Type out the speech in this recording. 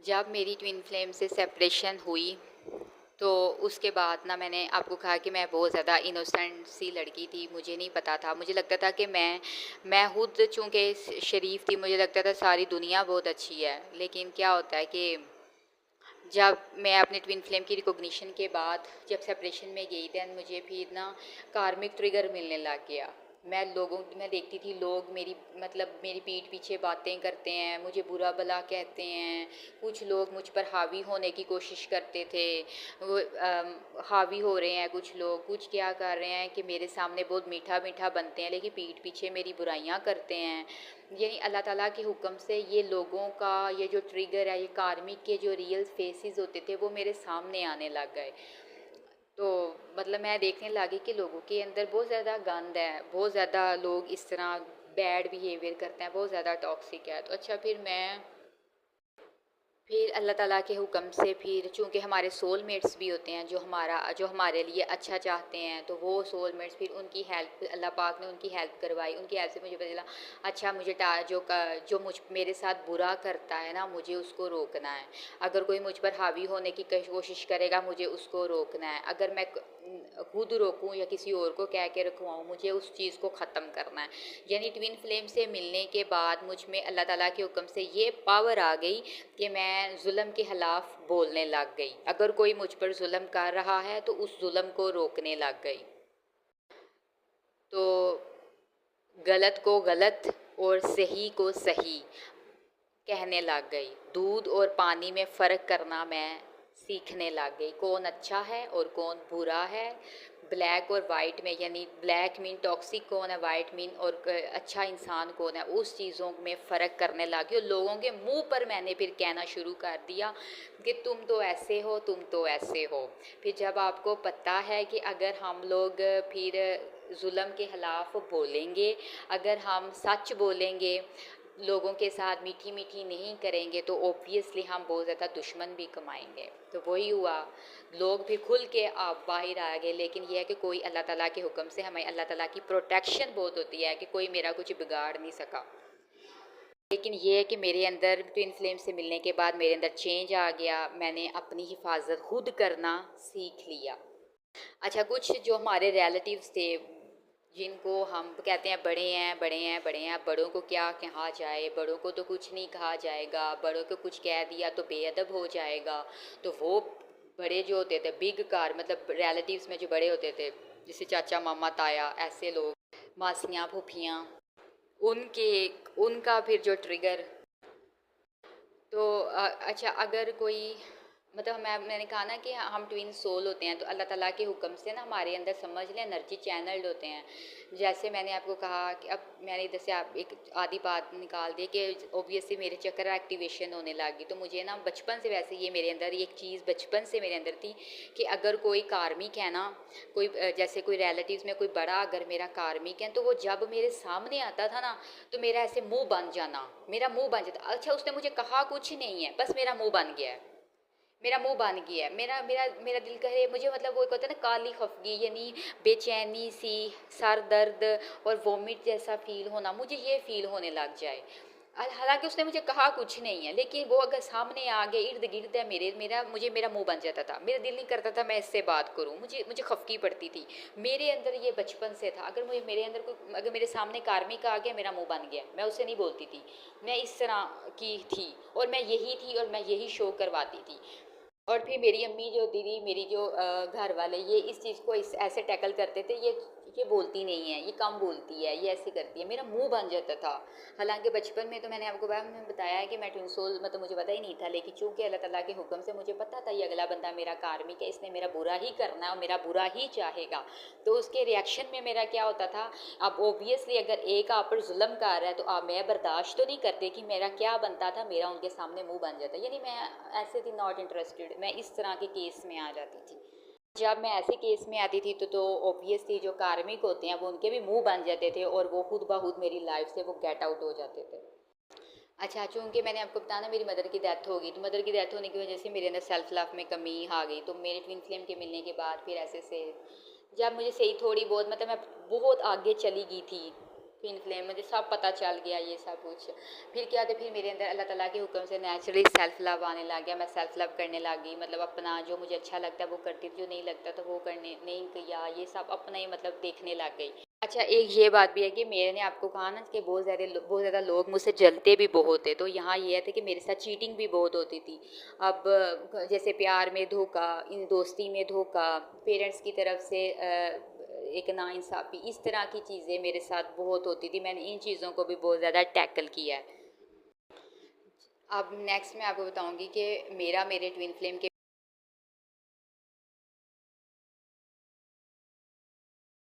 जब मेरी twin flame से सेपरेशन हुई, तो उसके बाद ना मैंने आपको कहा कि मैं बहुत ज़्यादा इनोसेंट सी लड़की थी। मुझे नहीं पता था, मुझे लगता था कि मैं खुद चूँकि शरीफ थी, मुझे लगता था सारी दुनिया बहुत अच्छी है। लेकिन क्या होता है कि जब मैं अपने ट्विन फ्लेम की रिकॉग्निशन के बाद जब सेपरेशन में गई, दैन मुझे फिर ना कार्मिक ट्रिगर मिलने लग गया। मैं देखती थी लोग मेरी पीठ पीछे बातें करते हैं, मुझे बुरा भला कहते हैं। कुछ लोग मुझ पर हावी होने की कोशिश करते थे। वो हावी हो रहे हैं, कुछ लोग कुछ क्या कर रहे हैं कि मेरे सामने बहुत मीठा मीठा बनते हैं, लेकिन पीठ पीछे मेरी बुराइयां करते हैं। यानी अल्लाह ताला के हुक्म से ये लोगों का ये जो ट्रिगर है, ये कार्मिक के जो रियल फेसेस होते थे, वो मेरे सामने आने लग गए। तो मैं देखने लगी कि लोगों के अंदर बहुत ज़्यादा गंद है, बहुत ज़्यादा लोग इस तरह बैड बिहेवियर करते हैं, बहुत ज़्यादा टॉक्सिक है। तो अच्छा, फिर अल्लाह ताला के हुक्म से, फिर चूँकि हमारे सोलमेट्स भी होते हैं जो हमारे लिए अच्छा चाहते हैं, तो वो सोलमेट्स फिर उनकी हेल्प अल्लाह पाक ने उनकी हेल्प करवाई। उनकी हेल्प से मुझे पता चला, अच्छा मुझे जो मुझ मेरे साथ बुरा करता है ना, मुझे उसको रोकना है। अगर कोई मुझ पर हावी होने की कोशिश करेगा, मुझे उसको रोकना है। अगर मैं खुद रोकूं या किसी और को कह के रखवाऊँ, मुझे उस चीज़ को ख़त्म करना है। यानी ट्विन फ्लेम से मिलने के बाद मुझ में अल्लाह ताला के हुक्म से ये पावर आ गई कि मैं जुल्म के खिलाफ बोलने लग गई। अगर कोई मुझ पर जुल्म कर रहा है तो उस जुल्म को रोकने लग गई। तो गलत को गलत और सही को सही कहने लग गई। दूध और पानी में फ़र्क करना मैं सीखने लग गई, कौन अच्छा है और कौन बुरा है। ब्लैक और वाइट में, यानी ब्लैक मीन टॉक्सिक कौन है, वाइट मीन और अच्छा इंसान कौन है, उस चीज़ों में फ़र्क करने लगी। और लोगों के मुंह पर मैंने फिर कहना शुरू कर दिया कि तुम तो ऐसे हो, तुम तो ऐसे हो। फिर जब आपको पता है कि अगर हम लोग फिर जुल्म के ख़िलाफ़ बोलेंगे, अगर हम सच बोलेंगे, लोगों के साथ मीठी मीठी नहीं करेंगे, तो ओब्वियसली हम बहुत ज़्यादा दुश्मन भी कमाएंगे। तो वही हुआ, लोग फिर खुल के आप बाहर आ गए। लेकिन यह है कि कोई अल्लाह ताला के हुक्म से, हमें अल्लाह ताला की प्रोटेक्शन बहुत होती है कि कोई मेरा कुछ बिगाड़ नहीं सका। लेकिन ये है कि मेरे अंदर ट्विन फ्लेम से मिलने के बाद मेरे अंदर चेंज आ गया, मैंने अपनी हिफाजत खुद करना सीख लिया। अच्छा, कुछ जो हमारे रिलेटिव्स थे, जिनको हम कहते हैं बड़े हैं बड़े हैं बड़े हैं, बड़ों को क्या कहा जाए, बड़ों को तो कुछ नहीं कहा जाएगा, बड़ों को कुछ कह दिया तो बेअदब हो जाएगा। तो वो बड़े जो होते थे, बिग कार रिलेटिव्स में जो बड़े होते थे, जैसे चाचा मामा ताया, ऐसे लोग, मासियाँ फूफियाँ, उनके उनका फिर जो ट्रिगर। तो अच्छा, अगर कोई मैंने कहा ना कि हम ट्विन सोल होते हैं, तो अल्लाह ताला के हुक्म से ना हमारे अंदर समझ लें एनर्जी चैनल्ड होते हैं। जैसे मैंने आपको कहा कि अब मैंने इधर से आप एक आधी बात निकाल दी कि ओबियसली मेरे चक्कर एक्टिवेशन होने लगी। तो मुझे ना बचपन से, वैसे ये मेरे अंदर एक चीज़ बचपन से मेरे अंदर थी कि अगर कोई कार्मिक है ना, कोई जैसे कोई रिलेटिव्स में कोई बड़ा अगर मेरा कार्मिक है, तो वो जब मेरे सामने आता था ना, तो मेरा ऐसे मुंह बन जाना, मेरा मुंह बन जाता। अच्छा, उसने मुझे कहा कुछ नहीं है, बस मेरा मुंह बन गया है, मेरा मुंह बन गया है। मेरा मेरा मेरा दिल करे, मुझे वो एक होता है ना काली खफगी, यानी बेचैनी सी, सर दर्द और वोमिट जैसा फील होना, मुझे ये फील होने लग जाए। हालांकि उसने मुझे कहा कुछ नहीं है, लेकिन वो अगर सामने आ गए, इर्द गिर्द है मेरे, मेरा मुंह बन जाता था, मेरा दिल नहीं करता था मैं इससे बात करूं, मुझे मुझे खफकी पड़ती थी। मेरे अंदर ये बचपन से था। अगर मुझे मेरे अंदर कोई, अगर मेरे सामने कार्मिक आ गया, मेरा मुंह बन गया, मैं उससे नहीं बोलती थी। मैं इस तरह की थी, और मैं यही थी, और मैं यही शो करवाती थी। और फिर मेरी अम्मी जो दीदी, मेरी जो घर वाले, ये इस चीज़ को इस ऐसे टैकल करते थे, ये बोलती नहीं है, ये कम बोलती है, ये ऐसे करती है, मेरा मुंह बन जाता था। हालांकि बचपन में तो मैंने आपको बताया है कि मैं ट्विन सोल, मुझे पता ही नहीं था। लेकिन चूंकि अल्लाह ताला के हुक्म से मुझे पता था ये अगला बंदा मेरा कार्मिक है, इसने मेरा बुरा ही करना है और मेरा बुरा ही चाहेगा, तो उसके रिएक्शन में मेरा क्या होता था। अब ओबियसली अगर एक आप पर जुल्म कर रहा है, तो आप, मैं बर्दाश्त तो नहीं करती, कि मेरा क्या बनता था, मेरा उनके सामने मुंह बन जाता। यानी मैं ऐसे थी नॉट इंटरेस्टेड, मैं इस तरह के केस में आ जाती थी। जब मैं ऐसे केस में आती थी, तो ऑब्वियसली जो कार्मिक होते हैं वो उनके भी मुंह बन जाते थे, और वो खुद ब खुद मेरी लाइफ से वो गेट आउट हो जाते थे। अच्छा, चूँकि मैंने आपको बताया ना मेरी मदर की डेथ हो गई, तो मदर की डेथ होने की वजह से मेरे अंदर सेल्फ लव में कमी आ गई। तो मेरे ट्विन फ्लेम के मिलने के बाद फिर ऐसे से जब मुझे सही थोड़ी बहुत, मैं बहुत आगे चली गई थी, ट्विन फ्लेम, मुझे सब पता चल गया ये सब कुछ। फिर क्या था, फिर मेरे अंदर अल्लाह ताला के हुक्म से नेचुरली सेल्फ लव आने लग गया। मैं सेल्फ लव करने लग गई, मतलब अपना जो मुझे अच्छा लगता है वो करती थी, जो नहीं लगता तो वो करने नहीं किया, ये सब अपना ही मतलब देखने लग गई। अच्छा, एक ये बात भी है कि मैंने आपको कहा ना कि बहुत ज़्यादा लोग मुझसे जलते भी बहुत है, तो यहाँ ये था कि मेरे साथ चीटिंग भी बहुत होती थी। अब जैसे प्यार में धोखा, इन दोस्ती में धोखा, पेरेंट्स की तरफ से एक नाइंसाफ़ी, इस तरह की चीज़ें मेरे साथ बहुत होती थी। मैंने इन चीज़ों को भी बहुत ज़्यादा टैकल किया है। अब नेक्स्ट मैं आपको बताऊंगी कि मेरे ट्विन फ्लेम के